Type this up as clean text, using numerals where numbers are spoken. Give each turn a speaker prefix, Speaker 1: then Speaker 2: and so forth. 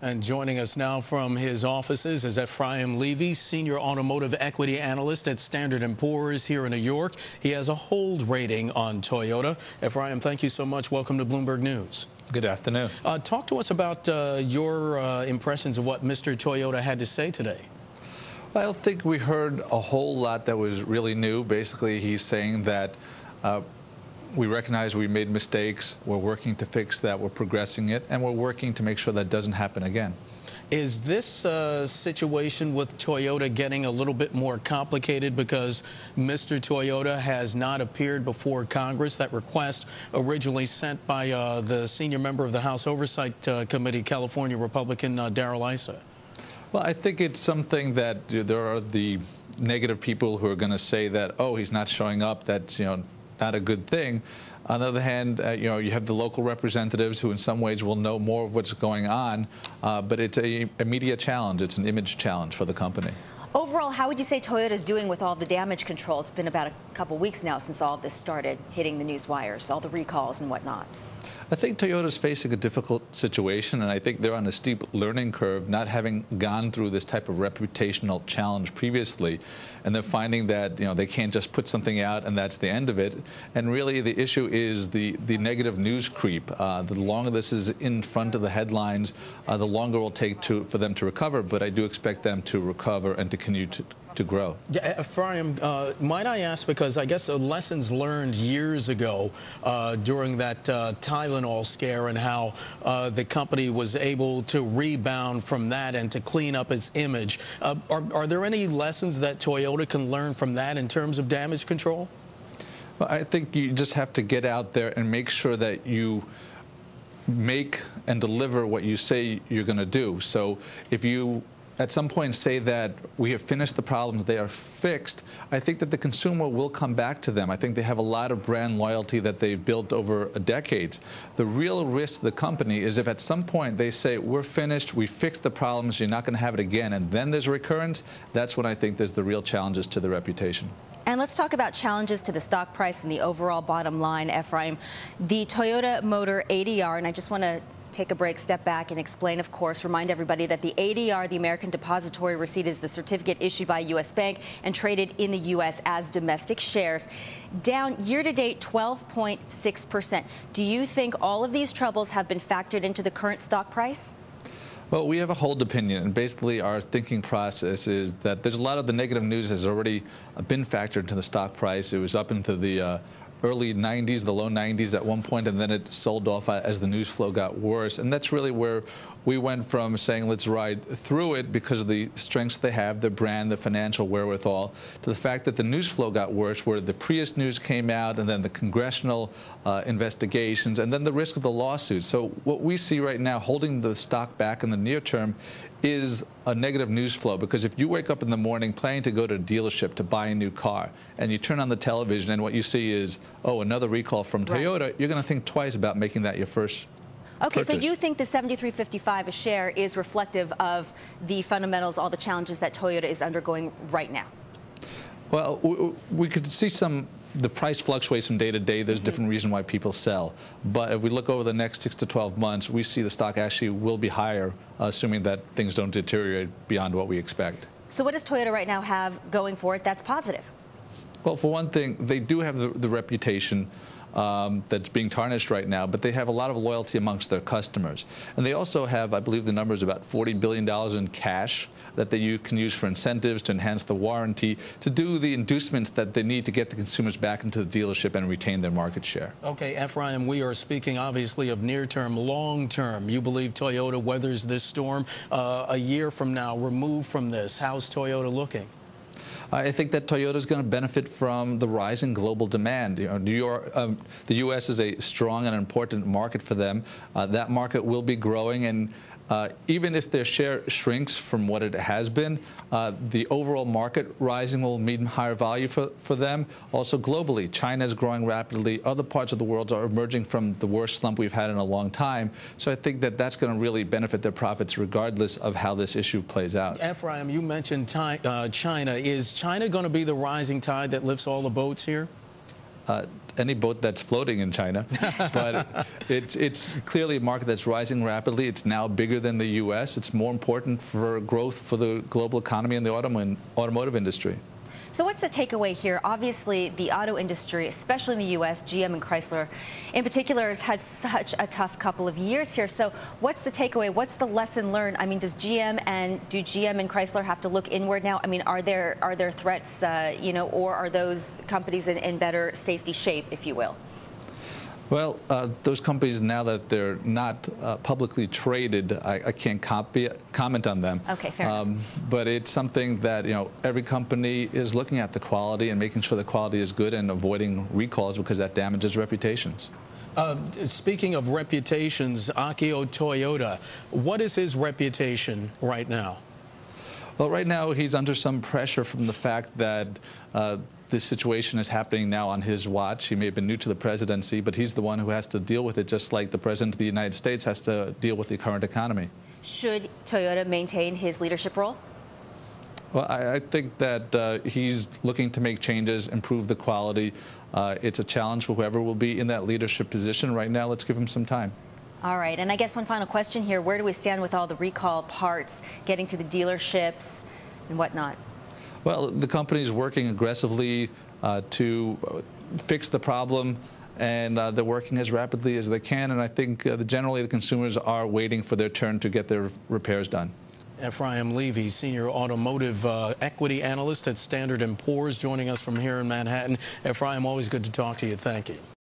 Speaker 1: And joining us now from his offices is Efraim Levy, Senior Automotive Equity Analyst at Standard & Poor's here in New York. He has a hold rating on Toyota. Efraim, thank you so much. Welcome to Bloomberg News.
Speaker 2: Good afternoon.
Speaker 1: Talk to us about your impressions of what Mr. Toyoda had to say today.
Speaker 2: I don't think we heard a whole lot that was really new. Basically, he's saying that we recognize we made mistakes, we're working to fix that, we're progressing it, and we're working to make sure that doesn't happen again.
Speaker 1: Is this situation with Toyota getting a little bit more complicated because Mr. Toyoda has not appeared before Congress? That request originally sent by the senior member of the House Oversight Committee, California Republican Darrell Issa.
Speaker 2: Well, I think it's something that there are the negative people who are going to say that, oh, he's not showing up, that's, not a good thing. On the other hand, you have the local representatives who in some ways will know more of what's going on, but it's a media challenge. It's an image challenge for the company.
Speaker 3: Overall, how would you say Toyota's doing with all the damage control? It's been about a couple weeks now since all of this started hitting the news wires, all the recalls and whatnot.
Speaker 2: I think Toyota's facing a difficult situation, and I think they're on a steep learning curve, not having gone through this type of reputational challenge previously. And they're finding that they can't just put something out and that's the end of it. And really the issue is the negative news creep. The longer this is in front of the headlines, the longer it will take for them to recover. But I do expect them to recover and to continue to grow.
Speaker 1: Yeah, Efraim, might I ask, because I guess the lessons learned years ago during that Tylenol scare and how the company was able to rebound from that and to clean up its image. Are there any lessons that Toyota can learn from that in terms of damage control?
Speaker 2: Well, I think you just have to get out there and make sure that you make and deliver what you say you're going to do. So if you at some point say that we have finished the problems, they are fixed, I think that the consumer will come back to them. I think they have a lot of brand loyalty that they've built over decades. The real risk to the company is if at some point they say, we're finished, we fixed the problems, you're not going to have it again, and then there's recurrence, that's when I think there's the real challenges to the reputation.
Speaker 3: And let's talk about challenges to the stock price and the overall bottom line, Efraim. The Toyota Motor ADR, and I just want to take a break, step back, and explain, of course, remind everybody that the ADR, the American Depository Receipt, is the certificate issued by a U.S. bank and traded in the U.S. as domestic shares, down year-to-date 12.6%. Do you think all of these troubles have been factored into the current stock price?
Speaker 2: Well, we have a hold opinion, and basically our thinking process is that there's a lot of the negative news has already been factored into the stock price. It was up into the early 90s, the low 90s at one point, and then it sold off as the news flow got worse. And that's really where we went from saying let's ride through it because of the strengths they have, the brand, the financial wherewithal, to the fact that the news flow got worse, where the Prius news came out, and then the congressional investigations, and then the risk of the lawsuits. So what we see right now holding the stock back in the near term is a negative news flow, because if you wake up in the morning planning to go to a dealership to buy a new car and you turn on the television and what you see is, oh, another recall from Toyota, right, you're going to think twice about making that your first purchase.
Speaker 3: So you think the $73.55 a share is reflective of the fundamentals, all the challenges that Toyota is undergoing right now?
Speaker 2: Well, we could see the price fluctuates from day to day. There's different reasons why people sell. But if we look over the next 6 to 12 months, we see the stock actually will be higher, assuming that things don't deteriorate beyond what we expect.
Speaker 3: So what does Toyota right now have going for it that's positive?
Speaker 2: Well, for one thing, they do have the reputation that's being tarnished right now, but they have a lot of loyalty amongst their customers. And they also have, I believe the number is about $40 billion in cash that you can use for incentives to enhance the warranty, to do the inducements that they need to get the consumers back into the dealership and retain their market share.
Speaker 1: Okay, Efraim, we are speaking obviously of near-term, long-term. You believe Toyota weathers this storm a year from now, removed from this. How's Toyota looking?
Speaker 2: I think that Toyota is going to benefit from the rise in global demand. The U.S. is a strong and important market for them. That market will be growing, and even if their share shrinks from what it has been, the overall market rising will mean higher value for them. Also globally, China is growing rapidly. Other parts of the world are emerging from the worst slump we've had in a long time. So I think that that's going to really benefit their profits regardless of how this issue plays out.
Speaker 1: Efraim, you mentioned China. Is China going to be the rising tide that lifts all the boats here?
Speaker 2: any boat that's floating in China. But it's clearly a market that's rising rapidly. It's now bigger than the U.S. It's more important for growth for the global economy and the automotive industry.
Speaker 3: So what's the takeaway here? Obviously, the auto industry, especially in the U.S., GM and Chrysler in particular, has had such a tough couple of years here. So what's the takeaway? What's the lesson learned? I mean, do GM and Chrysler have to look inward now? I mean, are there threats, you know, or are those companies in better safety shape, if you will?
Speaker 2: Well, those companies, now that they're not publicly traded, I can't comment on them.
Speaker 3: Okay, fair enough.
Speaker 2: But it's something that, you know, every company is looking at the quality and making sure the quality is good and avoiding recalls, because that damages reputations.
Speaker 1: Speaking of reputations, Akio Toyoda, what is his reputation right now?
Speaker 2: Well, right now he's under some pressure from the fact that this situation is happening now on his watch. He may have been new to the presidency, but he's the one who has to deal with it, just like the President of the United States has to deal with the current economy.
Speaker 3: Should Toyota maintain his leadership role?
Speaker 2: Well, I think that he's looking to make changes, improve the quality. It's a challenge for whoever will be in that leadership position. Right now, let's give him some time.
Speaker 3: All right, and I guess one final question here. Where do we stand with all the recall parts getting to the dealerships and whatnot?
Speaker 2: Well, the company is working aggressively to fix the problem, and they're working as rapidly as they can. And I think generally the consumers are waiting for their turn to get their repairs done.
Speaker 1: Efraim Levy, Senior Automotive Equity Analyst at Standard & Poor's, joining us from here in Manhattan. Efraim, always good to talk to you. Thank you.